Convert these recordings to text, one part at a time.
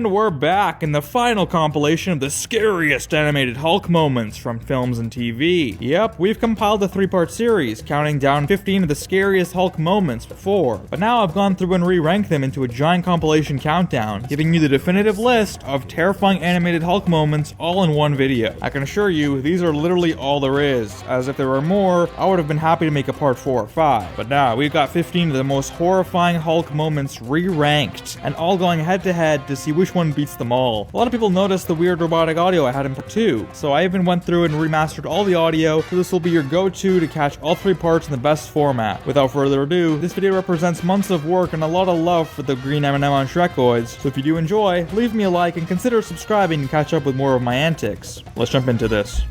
And we're back in the final compilation of the scariest animated Hulk moments from films and TV. Yep, we've compiled a 3-part series, counting down 15 of the scariest Hulk moments before. But now I've gone through and re-ranked them into a giant compilation countdown, giving you the definitive list of terrifying animated Hulk moments all in one video. I can assure you, these are literally all there is, as if there were more, I would have been happy to make a part 4 or 5. But now, we've got 15 of the most horrifying Hulk moments re-ranked, and all going head to head to see which one beats them all. A lot of people noticed the weird robotic audio I had in part 2, so I even went through and remastered all the audio, so this will be your go-to to catch all 3 parts in the best format. Without further ado, this video represents months of work and a lot of love for the green M&M on Shrekoids, so if you do enjoy, leave me a like and consider subscribing to catch up with more of my antics. Let's jump into this.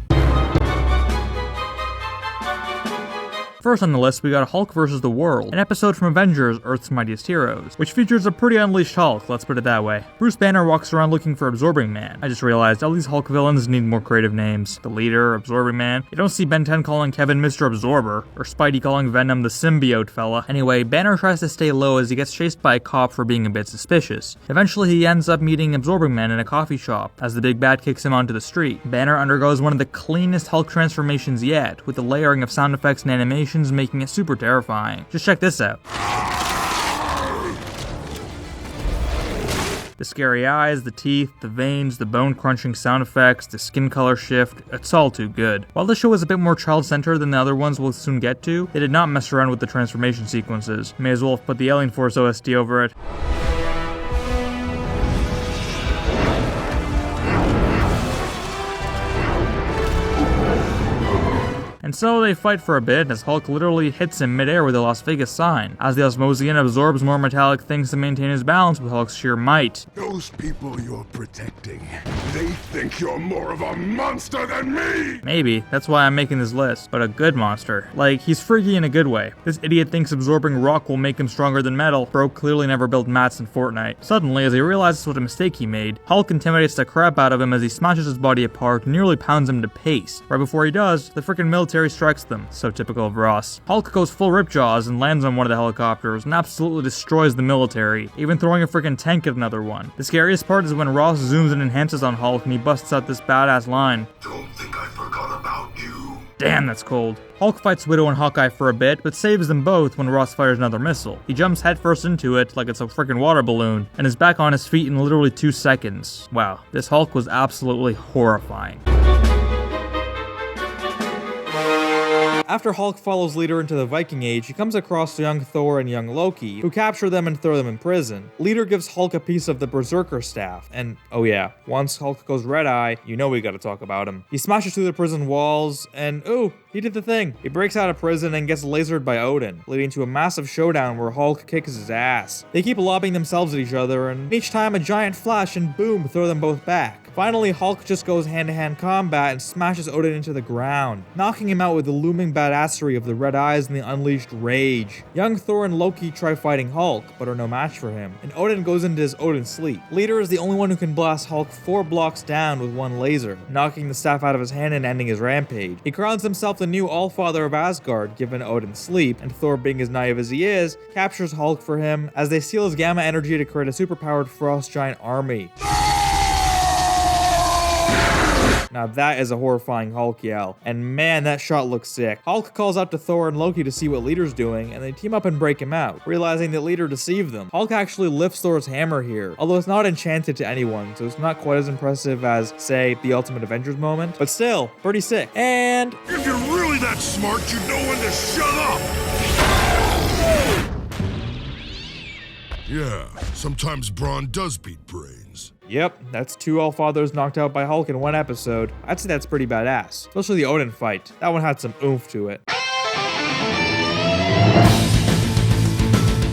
First on the list, we got Hulk vs. the World, an episode from Avengers, Earth's Mightiest Heroes, which features a pretty unleashed Hulk, let's put it that way. Bruce Banner walks around looking for Absorbing Man. I just realized all these Hulk villains need more creative names. The Leader, Absorbing Man. You don't see Ben 10 calling Kevin Mr. Absorber, or Spidey calling Venom the symbiote fella. Anyway, Banner tries to stay low as he gets chased by a cop for being a bit suspicious. Eventually, he ends up meeting Absorbing Man in a coffee shop, as the big bad kicks him onto the street. Banner undergoes one of the cleanest Hulk transformations yet, with the layering of sound effects and animations making it super terrifying. Just check this out. The scary eyes, the teeth, the veins, the bone-crunching sound effects, the skin color shift, it's all too good. While this show was a bit more child-centered than the other ones we'll soon get to, they did not mess around with the transformation sequences. May as well have put the Alien Force OST over it. And so they fight for a bit as Hulk literally hits him midair with a Las Vegas sign, as the Osmosian absorbs more metallic things to maintain his balance with Hulk's sheer might. Those people you're protecting, they think you're more of a monster than me! Maybe, that's why I'm making this list, but a good monster. Like, he's freaky in a good way. This idiot thinks absorbing rock will make him stronger than metal. Bro clearly never built mats in Fortnite. Suddenly, as he realizes what a mistake he made, Hulk intimidates the crap out of him as he smashes his body apart and nearly pounds him to paste. Right before he does, the frickin' military strikes them, so typical of Ross. Hulk goes full Ripjaws and lands on one of the helicopters and absolutely destroys the military, even throwing a freaking tank at another one. The scariest part is when Ross zooms and enhances on Hulk and he busts out this badass line. Don't think I forgot about you. Damn, that's cold. Hulk fights Widow and Hawkeye for a bit, but saves them both when Ross fires another missile. He jumps headfirst into it like it's a freaking water balloon, and is back on his feet in literally 2 seconds. Wow, this Hulk was absolutely horrifying. After Hulk follows Leader into the Viking Age, he comes across young Thor and young Loki, who capture them and throw them in prison. Leader gives Hulk a piece of the Berserker staff, and oh yeah, once Hulk goes red-eye, you know we gotta talk about him. He smashes through the prison walls, and ooh, he did the thing. He breaks out of prison and gets lasered by Odin, leading to a massive showdown where Hulk kicks his ass. They keep lobbing themselves at each other, and each time a giant flash and boom, throw them both back. Finally, Hulk just goes hand-to-hand combat and smashes Odin into the ground, knocking him out with the looming badassery of the red eyes and the unleashed rage. Young Thor and Loki try fighting Hulk, but are no match for him, and Odin goes into his Odin sleep. Leader is the only one who can blast Hulk 4 blocks down with one laser, knocking the staff out of his hand and ending his rampage. He crowns himself the new Allfather of Asgard, given Odin's sleep, and Thor, being as naive as he is, captures Hulk for him as they steal his gamma energy to create a superpowered frost giant army. Now that is a horrifying Hulk yell, and man, that shot looks sick. Hulk calls out to Thor and Loki to see what Leader's doing, and they team up and break him out, realizing that Leader deceived them. Hulk actually lifts Thor's hammer here, although it's not enchanted to anyone, so it's not quite as impressive as, say, the Ultimate Avengers moment, but still, pretty sick. And If you're really that smart, you know when to shut up! Yeah, sometimes brawn does beat brains. yep, that's 2 Allfathers knocked out by Hulk in one episode. I'd say that's pretty badass, especially the Odin fight. That one had some oomph to it.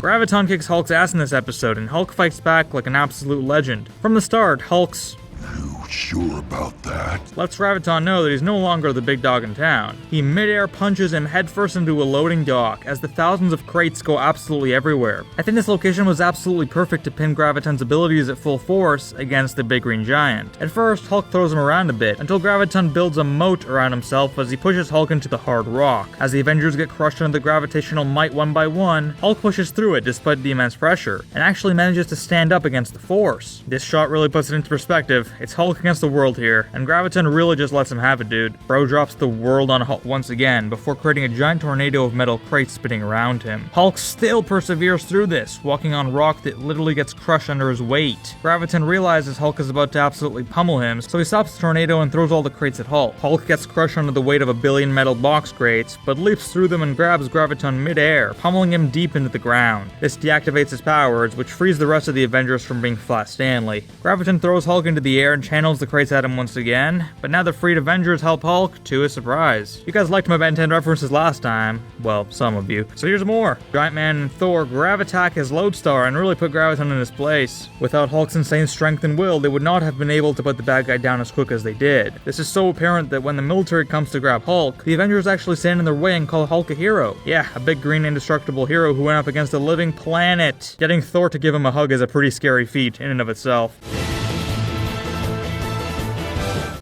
Graviton kicks Hulk's ass in this episode, and Hulk fights back like an absolute legend. From the start, Hulk's You sure about that. Lets Graviton know that he's no longer the big dog in town. He mid-air punches him headfirst into a loading dock as the thousands of crates go absolutely everywhere. I think this location was absolutely perfect to pin Graviton's abilities at full force against the big green giant. At first, Hulk throws him around a bit until Graviton builds a moat around himself as he pushes Hulk into the hard rock. As the Avengers get crushed under the gravitational might one by one, Hulk pushes through it despite the immense pressure, and actually manages to stand up against the force. This shot really puts it into perspective. It's Hulk against the world here, and Graviton really just lets him have it, dude. Bro drops the world on Hulk once again before creating a giant tornado of metal crates spinning around him. Hulk still perseveres through this, walking on rock that literally gets crushed under his weight. Graviton realizes Hulk is about to absolutely pummel him, so he stops the tornado and throws all the crates at Hulk. Hulk gets crushed under the weight of a billion metal box crates, but leaps through them and grabs Graviton mid-air, pummeling him deep into the ground. This deactivates his powers, which frees the rest of the Avengers from being Flat Stanley. Graviton throws Hulk into the air and channels the crates at him once again, but now the freed Avengers help Hulk to his surprise. You guys liked my Ben 10 references last time. Well, some of you. So here's more. Giant Man and Thor grav-attack his Lodestar and really put Graviton in his place. Without Hulk's insane strength and will, they would not have been able to put the bad guy down as quick as they did. This is so apparent that when the military comes to grab Hulk, the Avengers actually stand in their way and call Hulk a hero. Yeah, a big green indestructible hero who went up against a living planet. Getting Thor to give him a hug is a pretty scary feat in and of itself.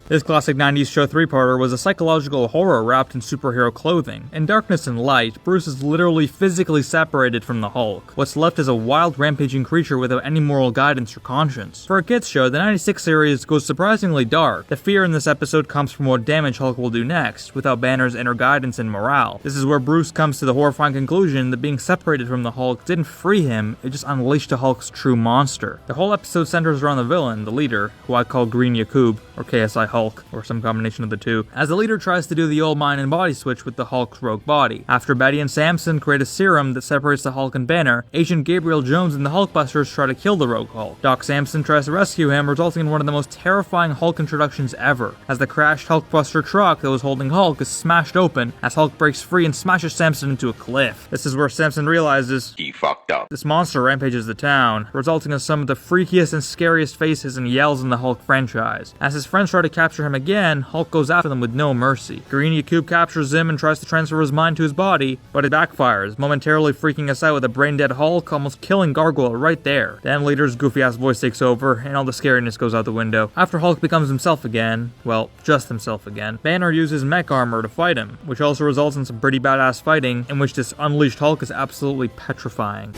This classic 90s show 3-parter was a psychological horror wrapped in superhero clothing. In darkness and light, Bruce is literally physically separated from the Hulk. What's left is a wild, rampaging creature without any moral guidance or conscience. For a kids show, the 96 series goes surprisingly dark. The fear in this episode comes from what damage Hulk will do next, without Banner's inner guidance and morale. This is where Bruce comes to the horrifying conclusion that being separated from the Hulk didn't free him, it just unleashed the Hulk's true monster. The whole episode centers around the villain, the leader, who I call Green Yakub, or KSI Hulk, or some combination of the two, as the leader tries to do the old mind and body switch with the Hulk's rogue body. After Betty and Samson create a serum that separates the Hulk and Banner, Agent Gabriel Jones and the Hulkbusters try to kill the rogue Hulk. Doc Samson tries to rescue him, resulting in one of the most terrifying Hulk introductions ever, as the crashed Hulkbuster truck that was holding Hulk is smashed open as Hulk breaks free and smashes Samson into a cliff. This is where Samson realizes He fucked up. this monster rampages the town, resulting in some of the freakiest and scariest faces and yells in the Hulk franchise. As his friends try to capture him again, Hulk goes after them with no mercy. Green Yakub captures him and tries to transfer his mind to his body, but it backfires, momentarily freaking us out with a brain-dead Hulk, almost killing Gargoyle right there. Then Leader's goofy-ass voice takes over, and all the scariness goes out the window. After Hulk becomes himself again, well, just himself again, Banner uses mech armor to fight him, which also results in some pretty badass fighting, in which this unleashed Hulk is absolutely petrifying.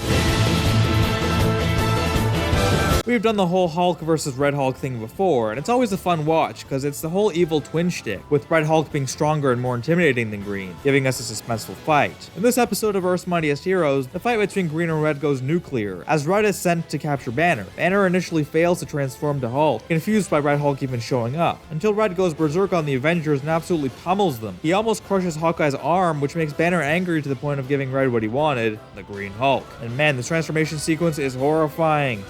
We've done the whole Hulk versus Red Hulk thing before, and it's always a fun watch, because it's the whole evil twin shtick, with Red Hulk being stronger and more intimidating than Green, giving us a suspenseful fight. In this episode of Earth's Mightiest Heroes, the fight between Green and Red goes nuclear, as Red is sent to capture Banner. Banner initially fails to transform to Hulk, confused by Red Hulk even showing up, until Red goes berserk on the Avengers and absolutely pummels them. He almost crushes Hawkeye's arm, which makes Banner angry to the point of giving Red what he wanted, the Green Hulk. And man, this transformation sequence is horrifying.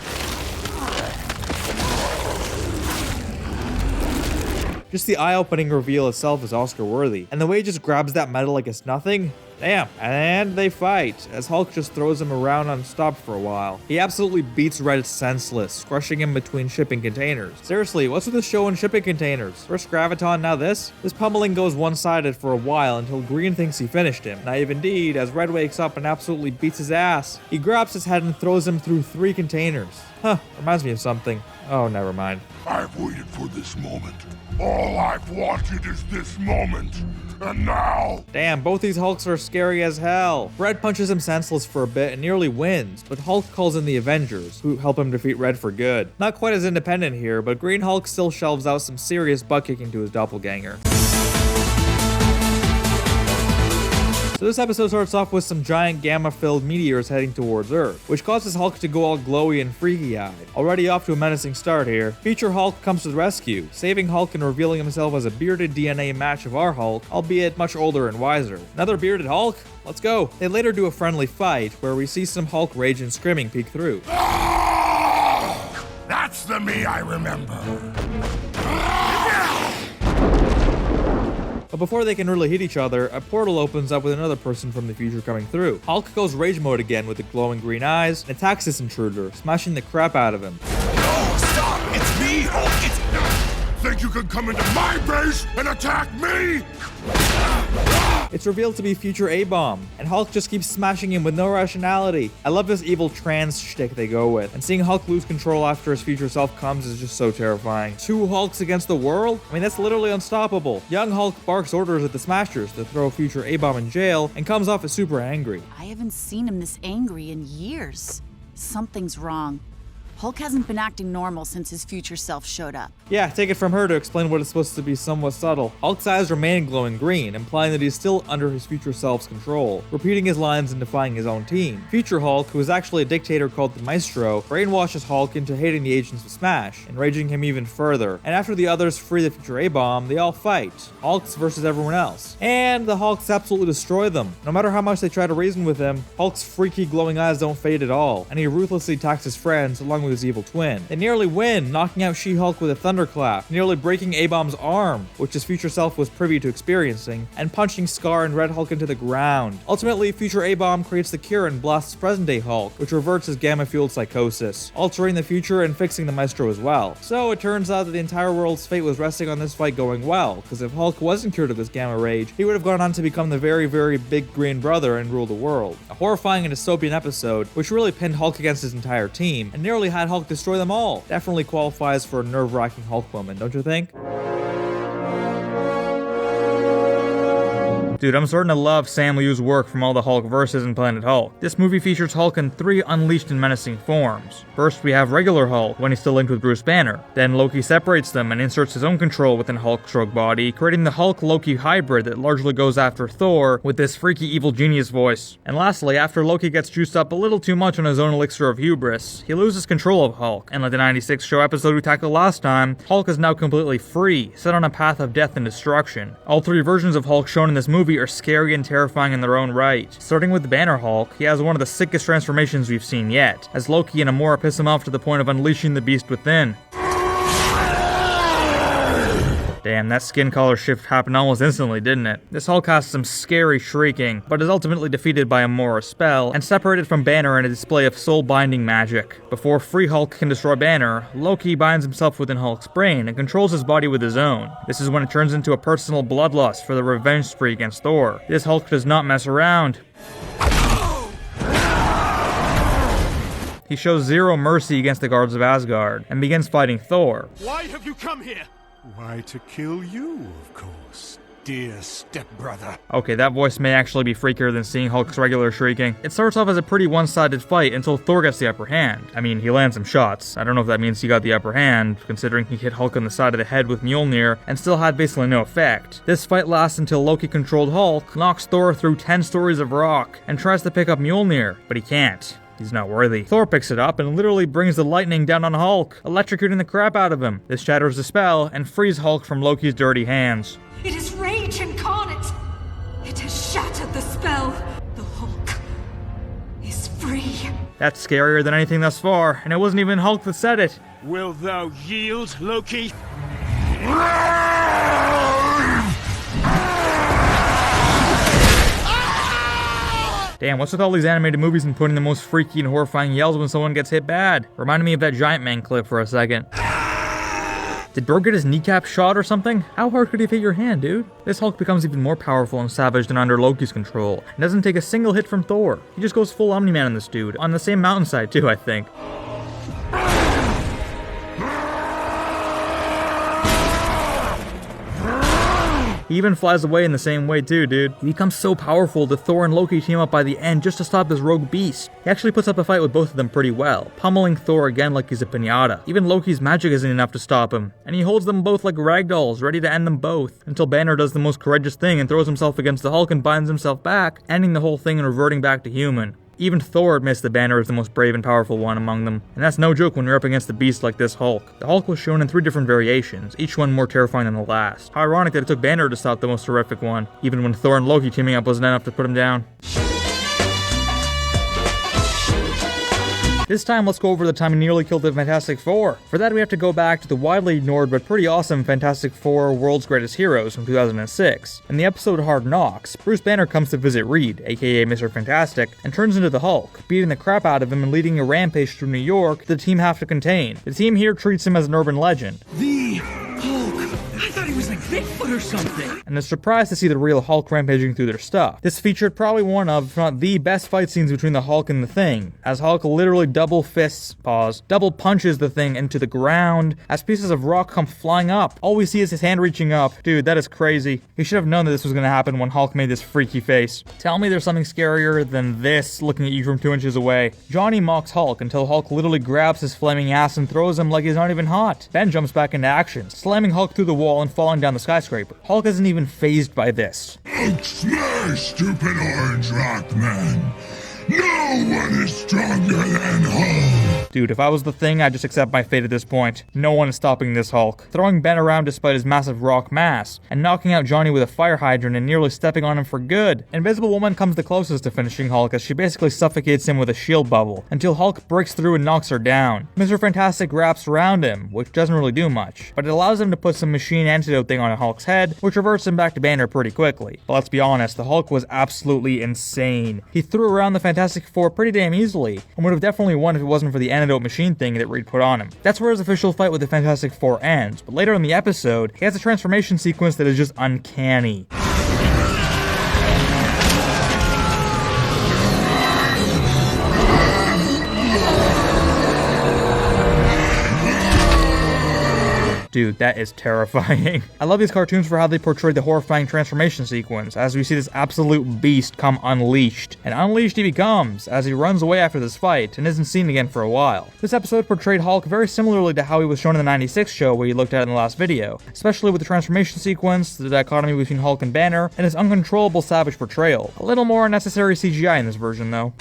Just the eye-opening reveal itself is Oscar-worthy, and the way he just grabs that metal like it's nothing? Damn. And they fight, as Hulk just throws him around unstopped for a while. He absolutely beats Red senseless, crushing him between shipping containers. Seriously, what's with this show in shipping containers? First Graviton, now this? This pummeling goes one-sided for a while until Green thinks he finished him. Naive indeed, as Red wakes up and absolutely beats his ass. He grabs his head and throws him through 3 containers. Huh, reminds me of something. Oh, never mind. I've waited for this moment. All I've wanted is this moment. And now... Damn, both these Hulks are scary as hell. Red punches him senseless for a bit and nearly wins, but Hulk calls in the Avengers, who help him defeat Red for good. Not quite as independent here, but Green Hulk still shelves out some serious butt-kicking to his doppelganger. So this episode starts off with some giant gamma-filled meteors heading towards Earth, which causes Hulk to go all glowy and freaky-eyed. Already off to a menacing start here, Future Hulk comes to the rescue, saving Hulk and revealing himself as a bearded DNA match of our Hulk, albeit much older and wiser. Another bearded Hulk? Let's go. They later do a friendly fight, where we see some Hulk rage and screaming peek through. That's the me I remember. But before they can really hit each other, a portal opens up with another person from the future coming through. Hulk goes rage mode again with the glowing green eyes and attacks this intruder, smashing the crap out of him. No, stop! It's me, Hulk! It's... think you can come into my base and attack me? It's revealed to be future A-Bomb, and Hulk just keeps smashing him with no rationality. I love this evil trans shtick they go with, and seeing Hulk lose control after his future self comes is just so terrifying. 2 Hulks against the world? I mean, that's literally unstoppable. Young Hulk barks orders at the Smashers to throw future A-Bomb in jail, and comes off as super angry. I haven't seen him this angry in years. Something's wrong. Hulk hasn't been acting normal since his future self showed up. Yeah, take it from her to explain what is supposed to be somewhat subtle. Hulk's eyes remain glowing green, implying that he's still under his future self's control, repeating his lines and defying his own team. Future Hulk, who is actually a dictator called the Maestro, brainwashes Hulk into hating the Agents of S.M.A.S.H, enraging him even further. And after the others free the future A-Bomb, they all fight. Hulk's versus everyone else. And the Hulks absolutely destroy them. No matter how much they try to reason with him, Hulk's freaky glowing eyes don't fade at all, and he ruthlessly attacks his friends along with his evil twin. They nearly win, knocking out She-Hulk with a thunderclap, nearly breaking A-Bomb's arm, which his future self was privy to experiencing, and punching Scar and Red Hulk into the ground. Ultimately, future A-Bomb creates the cure and blasts present-day Hulk, which reverts his gamma-fueled psychosis, altering the future and fixing the Maestro as well. So it turns out that the entire world's fate was resting on this fight going well, because if Hulk wasn't cured of his gamma rage, he would have gone on to become the very, very big green brother and rule the world. A horrifying and dystopian episode, which really pinned Hulk against his entire team, and nearly had Hulk destroy them all. Definitely qualifies for a nerve-wracking Hulk moment, don't you think? Dude, I'm starting to love Sam Liu's work from all the Hulk verses in Planet Hulk. This movie features Hulk in 3 unleashed and menacing forms. First, we have regular Hulk, when he's still linked with Bruce Banner. Then Loki separates them and inserts his own control within Hulk's rogue body, creating the Hulk-Loki hybrid that largely goes after Thor with this freaky evil genius voice. And lastly, after Loki gets juiced up a little too much on his own elixir of hubris, he loses control of Hulk. And like the 96 show episode we tackled last time, Hulk is now completely free, set on a path of death and destruction. All 3 versions of Hulk shown in this movie are scary and terrifying in their own right. Starting with the Banner Hulk, he has one of the sickest transformations we've seen yet, as Loki and Amora piss him off to the point of unleashing the beast within. Damn, that skin color shift happened almost instantly, didn't it? This Hulk has some scary shrieking, but is ultimately defeated by Amora's spell, and separated from Banner in a display of soul-binding magic. Before Free Hulk can destroy Banner, Loki binds himself within Hulk's brain and controls his body with his own. This is when it turns into a personal bloodlust for the revenge spree against Thor. This Hulk does not mess around. He shows zero mercy against the guards of Asgard, and begins fighting Thor. Why have you come here? Why, to kill you, of course, dear stepbrother. Okay, that voice may actually be freakier than seeing Hulk's regular shrieking. It starts off as a pretty one-sided fight until Thor gets the upper hand. I mean, he lands some shots. I don't know if that means he got the upper hand, considering he hit Hulk on the side of the head with Mjolnir and still had basically no effect. This fight lasts until Loki-controlled Hulk knocks Thor through 10 stories of rock and tries to pick up Mjolnir, but he can't. He's not worthy. Thor picks it up and literally brings the lightning down on Hulk, electrocuting the crap out of him. This shatters the spell and frees Hulk from Loki's dirty hands. It is rage incarnate. It has shattered the spell. The Hulk is free. That's scarier than anything thus far, and it wasn't even Hulk that said it. Will thou yield, Loki? Damn, what's with all these animated movies and putting the most freaky and horrifying yells when someone gets hit bad? Reminded me of that Giant Man clip for a second. Did Bro get his kneecap shot or something? How hard could he hit your hand, dude? This Hulk becomes even more powerful and savage than under Loki's control, and doesn't take a single hit from Thor. He just goes full Omni-Man on this dude, on the same mountainside too, I think. He even flies away in the same way too, dude. He becomes so powerful that Thor and Loki team up by the end just to stop this rogue beast. He actually puts up a fight with both of them pretty well, pummeling Thor again like he's a piñata. Even Loki's magic isn't enough to stop him, and he holds them both like ragdolls, ready to end them both, until Banner does the most courageous thing and throws himself against the Hulk and binds himself back, ending the whole thing and reverting back to human. Even Thor admits that Banner is the most brave and powerful one among them, and that's no joke when you're up against a beast like this Hulk. The Hulk was shown in 3 different variations, each one more terrifying than the last. How ironic that it took Banner to stop the most horrific one, even when Thor and Loki teaming up wasn't enough to put him down. This time, let's go over the time he nearly killed the Fantastic Four. For that, we have to go back to the widely ignored but pretty awesome Fantastic Four World's Greatest Heroes from 2006. In the episode Hard Knocks, Bruce Banner comes to visit Reed, aka Mr. Fantastic, and turns into the Hulk, beating the crap out of him and leading a rampage through New York the team have to contain. The team here treats him as an urban legend. The Hulk Bigfoot or something. and is surprised to see the real Hulk rampaging through their stuff. This featured probably one of, if not the best fight scenes between the Hulk and the Thing, as Hulk literally double punches the Thing into the ground as pieces of rock come flying up. All we see is his hand reaching up. Dude, that is crazy. He should have known that this was going to happen when Hulk made this freaky face. Tell me there's something scarier than this looking at you from 2 inches away. Johnny mocks Hulk until Hulk literally grabs his flaming ass and throws him like he's not even hot. Ben jumps back into action, slamming Hulk through the wall and falling down the skyscraper. Hulk isn't even fazed by this. Hulk smash, stupid orange rock man. No one is stronger than Hulk. Dude, if I was the Thing, I'd just accept my fate at this point. No one is stopping this Hulk. Throwing Ben around despite his massive rock mass, and knocking out Johnny with a fire hydrant and nearly stepping on him for good. Invisible Woman comes the closest to finishing Hulk as she basically suffocates him with a shield bubble, until Hulk breaks through and knocks her down. Mr. Fantastic wraps around him, which doesn't really do much, but it allows him to put some machine antidote thing on Hulk's head, which reverts him back to Banner pretty quickly. But let's be honest, the Hulk was absolutely insane. He threw around the Fantastic Four pretty damn easily, and would have definitely won if it wasn't for the antidote machine thing that Reed put on him. That's where his official fight with the Fantastic Four ends, but later in the episode, he has a transformation sequence that is just uncanny. Dude, that is terrifying. I love these cartoons for how they portray the horrifying transformation sequence, as we see this absolute beast come unleashed. And unleashed he becomes, as he runs away after this fight, and isn't seen again for a while. This episode portrayed Hulk very similarly to how he was shown in the 96 show we looked at in the last video, especially with the transformation sequence, the dichotomy between Hulk and Banner, and his uncontrollable savage portrayal. A little more unnecessary CGI in this version though.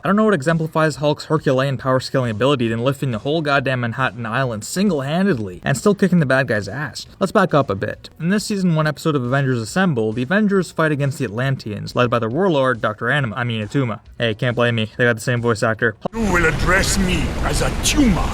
I don't know what exemplifies Hulk's Herculean power scaling ability than lifting the whole goddamn Manhattan Island single-handedly and still kicking the bad guy's ass. Let's back up a bit. In this season 1 episode of Avengers Assemble, the Avengers fight against the Atlanteans, led by their warlord, Dr. Atuma. Hey, can't blame me, they got the same voice actor. You will address me as a tumor.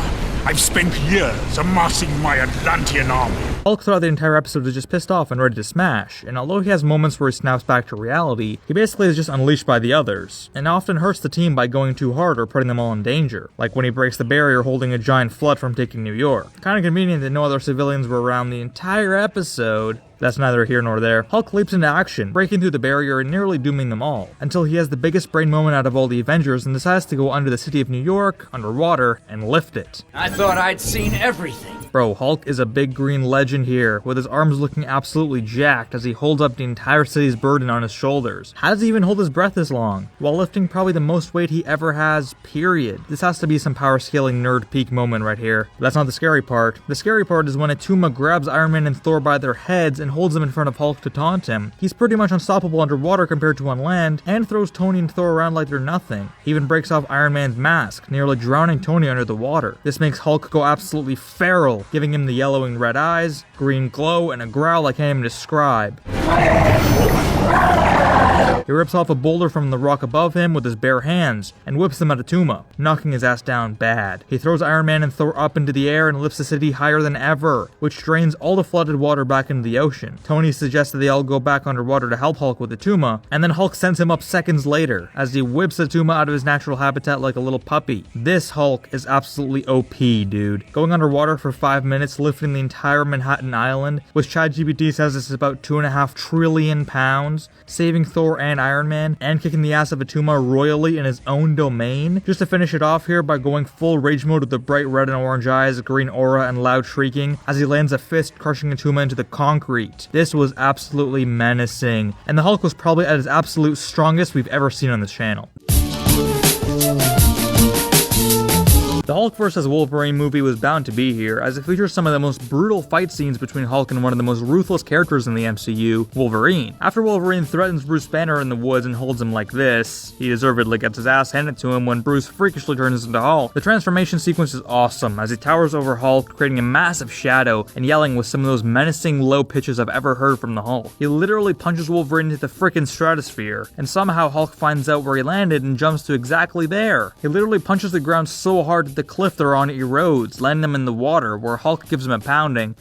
I've spent years amassing my Atlantean army. Hulk throughout the entire episode is just pissed off and ready to smash, and although he has moments where he snaps back to reality, he basically is just unleashed by the others, and often hurts the team by going too hard or putting them all in danger, like when he breaks the barrier holding a giant flood from taking New York. Kinda convenient that no other civilians were around the entire episode. That's neither here nor there. Hulk leaps into action, breaking through the barrier and nearly dooming them all, until he has the biggest brain moment out of all the Avengers and decides to go under the city of New York, underwater, and lift it. I thought I'd seen everything. Bro, Hulk is a big green legend here, with his arms looking absolutely jacked as he holds up the entire city's burden on his shoulders. How does he even hold his breath this long? While lifting probably the most weight he ever has, period. This has to be some power scaling nerd peak moment right here. But that's not the scary part. The scary part is when Atuma grabs Iron Man and Thor by their heads and holds them in front of Hulk to taunt him. He's pretty much unstoppable underwater compared to on land, and throws Tony and Thor around like they're nothing. He even breaks off Iron Man's mask, nearly drowning Tony under the water. This makes Hulk go absolutely feral, giving him the yellowing red eyes, green glow, and a growl I can't even describe. He rips off a boulder from the rock above him with his bare hands, and whips them at Atuma, knocking his ass down bad. He throws Iron Man and Thor up into the air and lifts the city higher than ever, which drains all the flooded water back into the ocean. Tony suggests that they all go back underwater to help Hulk with Atuma, and then Hulk sends him up seconds later, as he whips Atuma out of his natural habitat like a little puppy. This Hulk is absolutely OP, dude. Going underwater for 5 minutes, lifting the entire Manhattan Island, which ChatGPT says is about 2.5 trillion pounds, saving Thor and Iron Man, and kicking the ass of Atuma royally in his own domain, just to finish it off here by going full rage mode with the bright red and orange eyes, green aura, and loud shrieking, as he lands a fist crushing Atuma into the concrete. This was absolutely menacing, and the Hulk was probably at his absolute strongest we've ever seen on this channel. The Hulk vs. Wolverine movie was bound to be here, as it features some of the most brutal fight scenes between Hulk and one of the most ruthless characters in the MCU, Wolverine. After Wolverine threatens Bruce Banner in the woods and holds him like this, he deservedly gets his ass handed to him when Bruce freakishly turns into Hulk. The transformation sequence is awesome, as he towers over Hulk, creating a massive shadow and yelling with some of those menacing low pitches I've ever heard from the Hulk. He literally punches Wolverine into the frickin' stratosphere, and somehow Hulk finds out where he landed and jumps to exactly there. He literally punches the ground so hard that the cliff they're on erodes, landing them in the water, where Hulk gives him a pounding.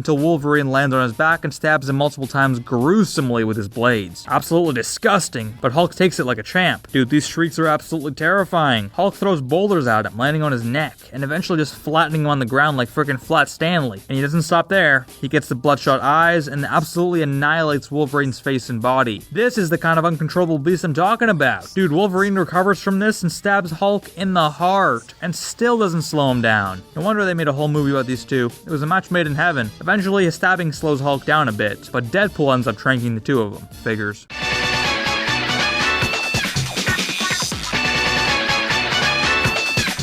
until Wolverine lands on his back and stabs him multiple times gruesomely with his blades. Absolutely disgusting, but Hulk takes it like a champ. Dude, these shrieks are absolutely terrifying. Hulk throws boulders at him, landing on his neck, and eventually just flattening him on the ground like frickin' Flat Stanley. And he doesn't stop there. He gets the bloodshot eyes and absolutely annihilates Wolverine's face and body. This is the kind of uncontrollable beast I'm talking about. Dude, Wolverine recovers from this and stabs Hulk in the heart, and still doesn't slow him down. No wonder they made a whole movie about these two. It was a match made in heaven. Eventually, his stabbing slows Hulk down a bit, but Deadpool ends up tranking the two of them. Figures.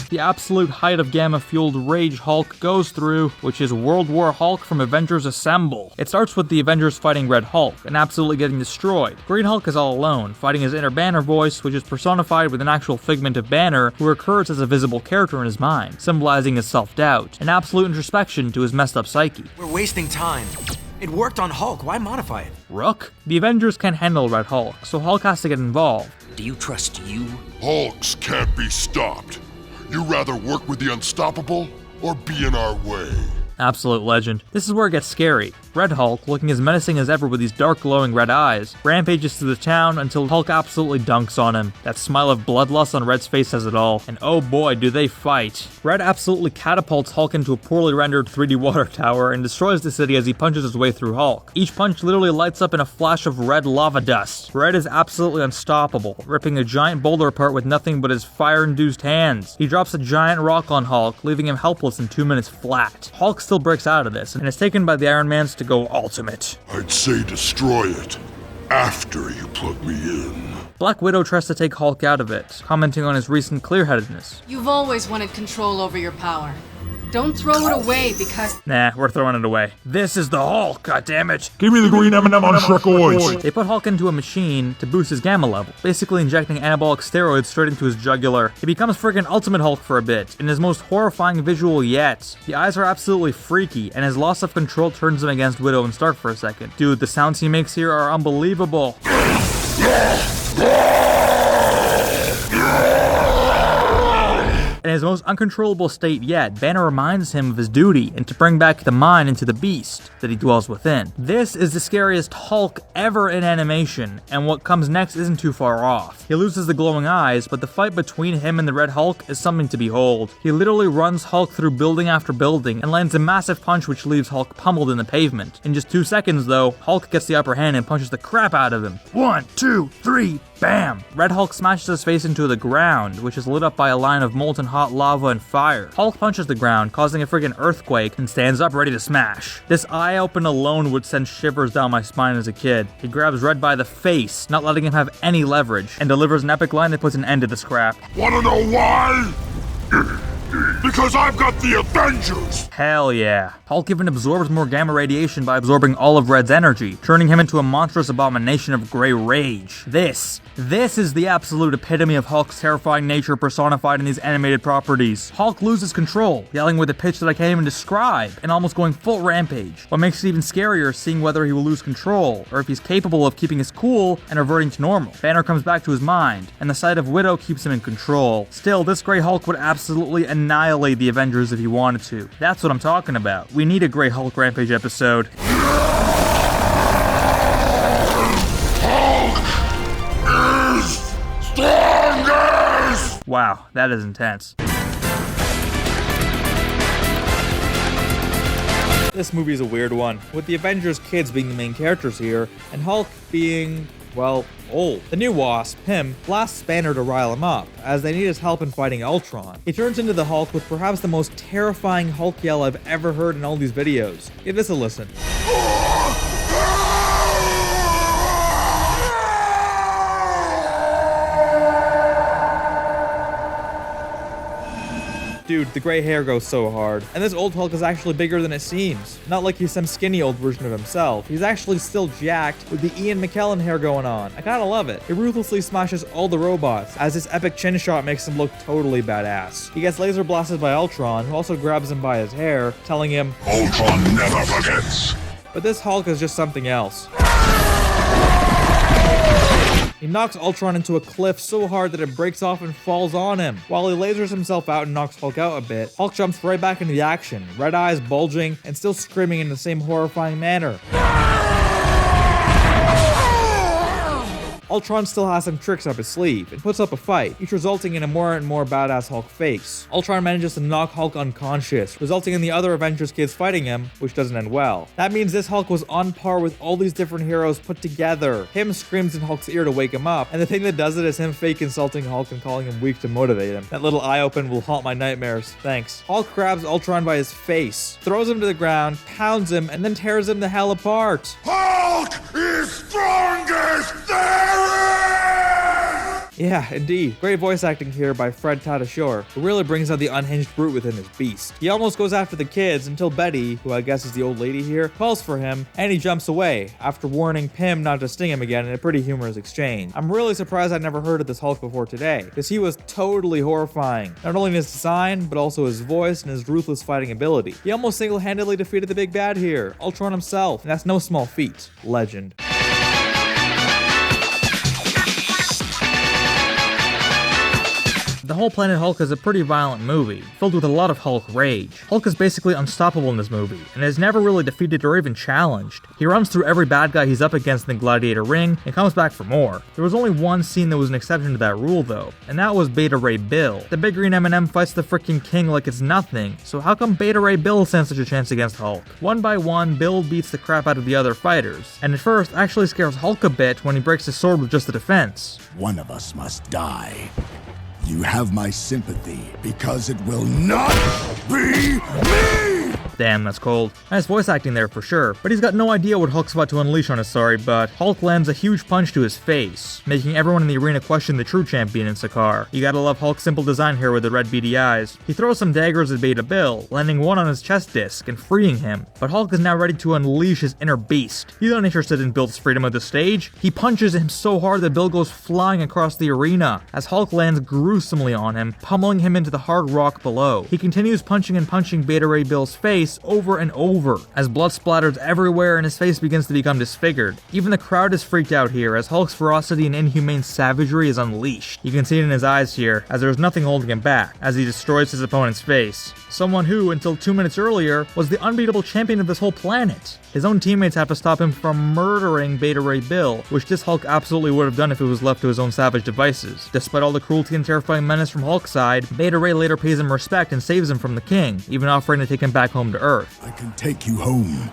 The absolute height of gamma-fueled rage Hulk goes through, which is World War Hulk from Avengers Assemble. It starts with the Avengers fighting Red Hulk and absolutely getting destroyed. Green Hulk is all alone, fighting his inner Banner voice, which is personified with an actual figment of Banner who recurs as a visible character in his mind, symbolizing his self-doubt, and absolute introspection to his messed up psyche. We're wasting time. It worked on Hulk, why modify it? Rook? The Avengers can't handle Red Hulk, so Hulk has to get involved. Do you trust you? Hulks can't be stopped. You rather work with the unstoppable or be in our way? Absolute legend. This is where it gets scary. Red Hulk, looking as menacing as ever with these dark glowing red eyes, rampages through the town until Hulk absolutely dunks on him. That smile of bloodlust on Red's face says it all, and oh boy do they fight. Red absolutely catapults Hulk into a poorly rendered 3D water tower and destroys the city as he punches his way through Hulk. Each punch literally lights up in a flash of red lava dust. Red is absolutely unstoppable, ripping a giant boulder apart with nothing but his fire-induced hands. He drops a giant rock on Hulk, leaving him helpless in 2 minutes flat. Hulk still breaks out of this and is taken by the Iron Mans to go ultimate. I'd say destroy it after you plug me in. Black Widow tries to take Hulk out of it, commenting on his recent clear-headedness. You've always wanted control over your power. Don't throw it away because... Nah, we're throwing it away. This is the Hulk, goddammit! Give me the green M&M on Shrekoids. They put Hulk into a machine to boost his gamma level, basically injecting anabolic steroids straight into his jugular. He becomes friggin' Ultimate Hulk for a bit, in his most horrifying visual yet. The eyes are absolutely freaky, and his loss of control turns him against Widow and Stark for a second. Dude, the sounds he makes here are unbelievable. In his most uncontrollable state yet, Banner reminds him of his duty and to bring back the mind into the beast that he dwells within. This is the scariest Hulk ever in animation, and what comes next isn't too far off. He loses the glowing eyes, but the fight between him and the Red Hulk is something to behold. He literally runs Hulk through building after building and lands a massive punch which leaves Hulk pummeled in the pavement. In just 2 seconds though, Hulk gets the upper hand and punches the crap out of him. 1, 2, 3, bam! Red Hulk smashes his face into the ground, which is lit up by a line of molten hot lava and fire. Hulk punches the ground, causing a friggin' earthquake, and stands up ready to smash. This eye open alone would send shivers down my spine as a kid. He grabs Red by the face, not letting him have any leverage, and delivers an epic line that puts an end to this crap. Wanna know why? Because I've got the Avengers! Hell yeah. Hulk even absorbs more gamma radiation by absorbing all of Red's energy, turning him into a monstrous abomination of grey rage. This is the absolute epitome of Hulk's terrifying nature personified in these animated properties. Hulk loses control, yelling with a pitch that I can't even describe, and almost going full rampage. What makes it even scarier is seeing whether he will lose control, or if he's capable of keeping his cool and reverting to normal. Banner comes back to his mind, and the sight of Widow keeps him in control. Still, this Grey Hulk would absolutely annihilate the Avengers if he wanted to. That's what I'm talking about. We need a Grey Hulk Rampage episode. Hulk is strongest! Wow, that is intense. This movie is a weird one, with the Avengers kids being the main characters here, and Hulk being, well, old. The new Wasp, him, blasts Banner to rile him up, as they need his help in fighting Ultron. He turns into the Hulk with perhaps the most terrifying Hulk yell I've ever heard in all these videos. Give this a listen. Dude, the gray hair goes so hard. And this old Hulk is actually bigger than it seems. Not like he's some skinny old version of himself. He's actually still jacked with the Ian McKellen hair going on. I kinda love it. He ruthlessly smashes all the robots, as this epic chin shot makes him look totally badass. He gets laser blasted by Ultron, who also grabs him by his hair, telling him, Ultron never forgets. But this Hulk is just something else. He knocks Ultron into a cliff so hard that it breaks off and falls on him. While he lasers himself out and knocks Hulk out a bit, Hulk jumps right back into the action, red eyes bulging and still screaming in the same horrifying manner. Ultron still has some tricks up his sleeve and puts up a fight, each resulting in a more and more badass Hulk face. Ultron manages to knock Hulk unconscious, resulting in the other Avengers kids fighting him, which doesn't end well. That means this Hulk was on par with all these different heroes put together. Him screams in Hulk's ear to wake him up, and the thing that does it is him fake insulting Hulk and calling him weak to motivate him. That little eye open will haunt my nightmares. Thanks. Hulk grabs Ultron by his face, throws him to the ground, pounds him, and then tears him the hell apart. Hulk is strongest there is! Yeah, indeed. Great voice acting here by Fred Tatasciore, who really brings out the unhinged brute within his beast. He almost goes after the kids until Betty, who I guess is the old lady here, calls for him, and he jumps away, after warning Pym not to sting him again in a pretty humorous exchange. I'm really surprised I'd never heard of this Hulk before today, because he was totally horrifying. Not only in his design, but also his voice and his ruthless fighting ability. He almost single-handedly defeated the big bad here, Ultron himself, and that's no small feat. Legend. The whole Planet Hulk is a pretty violent movie, filled with a lot of Hulk rage. Hulk is basically unstoppable in this movie, and is never really defeated or even challenged. He runs through every bad guy he's up against in the Gladiator ring, and comes back for more. There was only one scene that was an exception to that rule though, and that was Beta Ray Bill. The big green M&M fights the freaking king like it's nothing, so how come Beta Ray Bill stands such a chance against Hulk? One by one, Bill beats the crap out of the other fighters, and at first actually scares Hulk a bit when he breaks his sword with just the defense. One of us must die. You have my sympathy, because it will not be me! Damn, that's cold. Nice voice acting there for sure, but he's got no idea what Hulk's about to unleash on his sorry butt. Hulk lands a huge punch to his face, making everyone in the arena question the true champion in SCAR. You gotta love Hulk's simple design here with the red beady eyes. He throws some daggers at Beta Bill, landing one on his chest disc and freeing him, but Hulk is now ready to unleash his inner beast. He's not interested in Bill's freedom of the stage. He punches him so hard that Bill goes flying across the arena, as Hulk lands gruesomely on him, pummeling him into the hard rock below. He continues punching and punching Beta Ray Bill's face over and over, as blood splatters everywhere and his face begins to become disfigured. Even the crowd is freaked out here, as Hulk's ferocity and inhumane savagery is unleashed. You can see it in his eyes here, as there is nothing holding him back, as he destroys his opponent's face. Someone who, until 2 minutes earlier, was the unbeatable champion of this whole planet. His own teammates have to stop him from murdering Beta Ray Bill, which this Hulk absolutely would have done if it was left to his own savage devices. Despite all the cruelty and terrifying menace from Hulk's side, Beta Ray later pays him respect and saves him from the king, even offering to take him back home to Earth. I can take you home.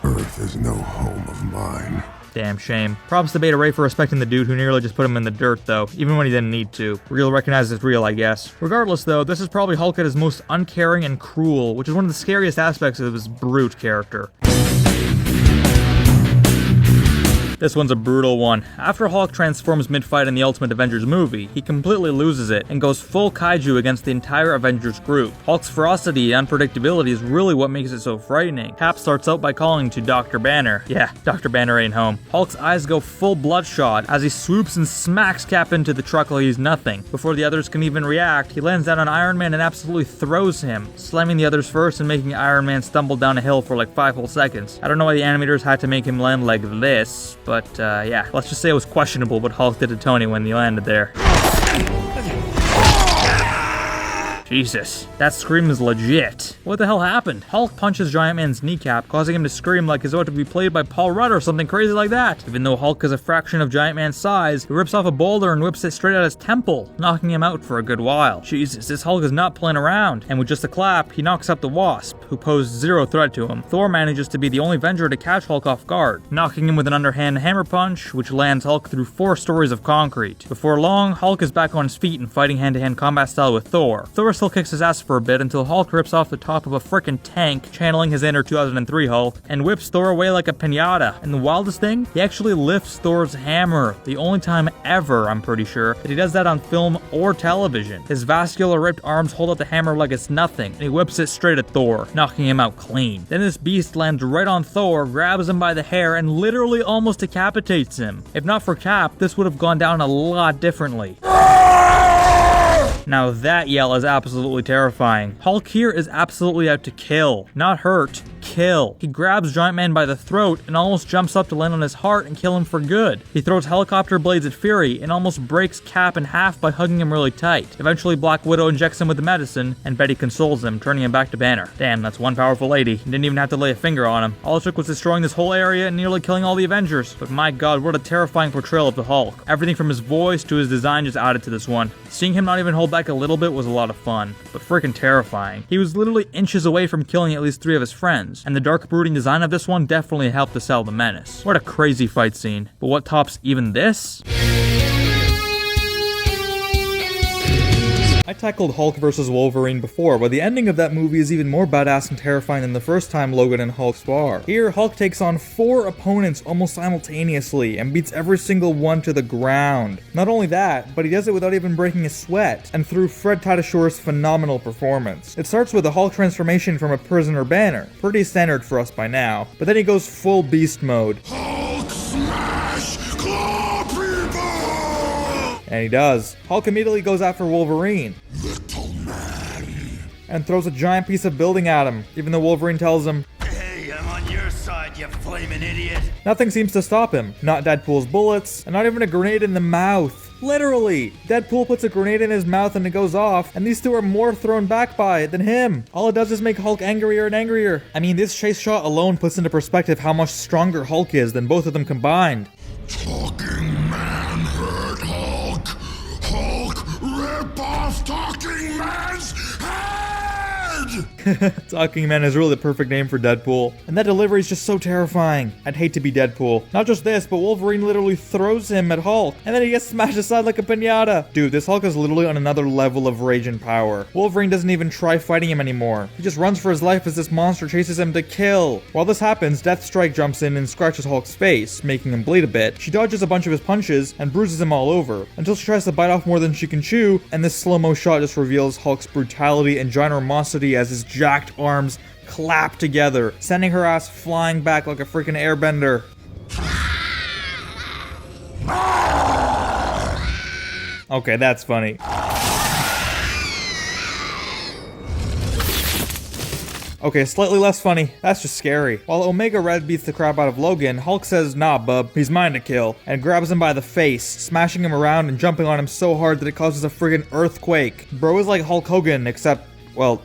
Earth is no home of mine. Damn shame. Props to Beta Ray for respecting the dude who nearly just put him in the dirt though, even when he didn't need to. Real recognizes real, I guess. Regardless though, this is probably Hulk at his most uncaring and cruel, which is one of the scariest aspects of his brute character. This one's a brutal one. After Hulk transforms mid-fight in the Ultimate Avengers movie, he completely loses it and goes full kaiju against the entire Avengers group. Hulk's ferocity and unpredictability is really what makes it so frightening. Cap starts out by calling to Dr. Banner. Yeah, Dr. Banner ain't home. Hulk's eyes go full bloodshot as he swoops and smacks Cap into the truck like he's nothing. Before the others can even react, he lands down on Iron Man and absolutely throws him, slamming the others first and making Iron Man stumble down a hill for like 5 whole seconds. I don't know why the animators had to make him land like this, but yeah, let's just say it was questionable what Hulk did to Tony when he landed there. Jesus, that scream is legit. What the hell happened? Hulk punches Giant Man's kneecap, causing him to scream like he's about to be played by Paul Rudd or something crazy like that. Even though Hulk is a fraction of Giant Man's size, he rips off a boulder and whips it straight at his temple, knocking him out for a good while. Jesus, this Hulk is not playing around. And with just a clap, he knocks up the Wasp, who posed zero threat to him. Thor manages to be the only Avenger to catch Hulk off guard, knocking him with an underhand hammer punch, which lands Hulk through 4 stories of concrete. Before long, Hulk is back on his feet and fighting hand-to-hand combat style with Thor. Thor still kicks his ass for a bit until Hulk rips off the top of a frickin' tank, channeling his inner 2003 Hulk, and whips Thor away like a piñata. And the wildest thing, he actually lifts Thor's hammer, the only time ever, I'm pretty sure, that he does that on film or television. His vascular ripped arms hold out the hammer like it's nothing, and he whips it straight at Thor, knocking him out clean. Then this beast lands right on Thor, grabs him by the hair, and literally almost decapitates him. If not for Cap, this would have gone down a lot differently. Now that yell is absolutely terrifying. Hulk here is absolutely out to kill, not hurt, kill. He grabs Giant Man by the throat and almost jumps up to land on his heart and kill him for good. He throws helicopter blades at Fury and almost breaks Cap in half by hugging him really tight. Eventually, Black Widow injects him with the medicine, and Betty consoles him, turning him back to Banner. Damn, that's one powerful lady. Didn't even have to lay a finger on him. All it took was destroying this whole area and nearly killing all the Avengers. But my god, what a terrifying portrayal of the Hulk. Everything from his voice to his design just added to this one. Seeing him not even hold back a little bit was a lot of fun, but freaking terrifying. He was literally inches away from killing at least 3 of his friends, and the dark brooding design of this one definitely helped to sell the menace. What a crazy fight scene. But what tops even this? I tackled Hulk vs. Wolverine before, but the ending of that movie is even more badass and terrifying than the first time Logan and Hulk spar. Here, Hulk takes on 4 opponents almost simultaneously and beats every single one to the ground. Not only that, but he does it without even breaking a sweat, and through Fred Tatasciore phenomenal performance. It starts with a Hulk transformation from a prisoner Banner, pretty standard for us by now, but then he goes full beast mode. Hulk smash! Claw people! And he does. Hulk immediately goes after Wolverine Little man. and throws a giant piece of building at him, even though Wolverine tells him, Hey, I'm on your side, you flaming idiot. nothing seems to stop him. Not Deadpool's bullets, and not even a grenade in the mouth. Literally! Deadpool puts a grenade in his mouth and it goes off, and these two are more thrown back by it than him. All it does is make Hulk angrier and angrier. I mean, this chase shot alone puts into perspective how much stronger Hulk is than both of them combined. Talking man hurt Hulk. Hulk rip off Talking Man's head! Talking Man is really the perfect name for Deadpool. And that delivery is just so terrifying. I'd hate to be Deadpool. Not just this, but Wolverine literally throws him at Hulk, and then he gets smashed aside like a piñata. Dude, this Hulk is literally on another level of rage and power. Wolverine doesn't even try fighting him anymore. He just runs for his life as this monster chases him to kill. While this happens, Deathstrike jumps in and scratches Hulk's face, making him bleed a bit. She dodges a bunch of his punches and bruises him all over, until she tries to bite off more than she can chew, and this slow-mo shot just reveals Hulk's brutality and ginormosity as his jacked arms clap together, sending her ass flying back like a freaking airbender. Okay, that's funny. Okay, slightly less funny. That's just scary. While Omega Red beats the crap out of Logan, Hulk says, nah bub, he's mine to kill, and grabs him by the face, smashing him around and jumping on him so hard that it causes a friggin' earthquake. Bro is like Hulk Hogan, except, well,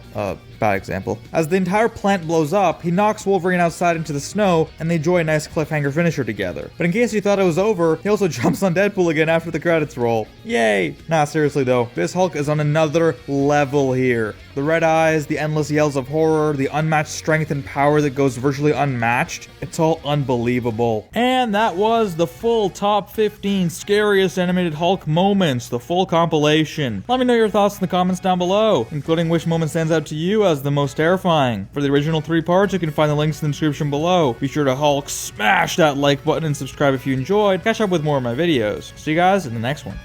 bad example. As the entire plant blows up, he knocks Wolverine outside into the snow, and they enjoy a nice cliffhanger finisher together. But in case you thought it was over, he also jumps on Deadpool again after the credits roll. Yay! Nah, seriously though, this Hulk is on another level here. The red eyes, the endless yells of horror, the unmatched strength and power that goes virtually unmatched. It's all unbelievable. And that was the full top 15 scariest animated Hulk moments, the full compilation. Let me know your thoughts in the comments down below, including which moment stands out to you as the most terrifying. For the original 3 parts, you can find the links in the description below. Be sure to Hulk smash that like button and subscribe if you enjoyed. Catch up with more of my videos. See you guys in the next one.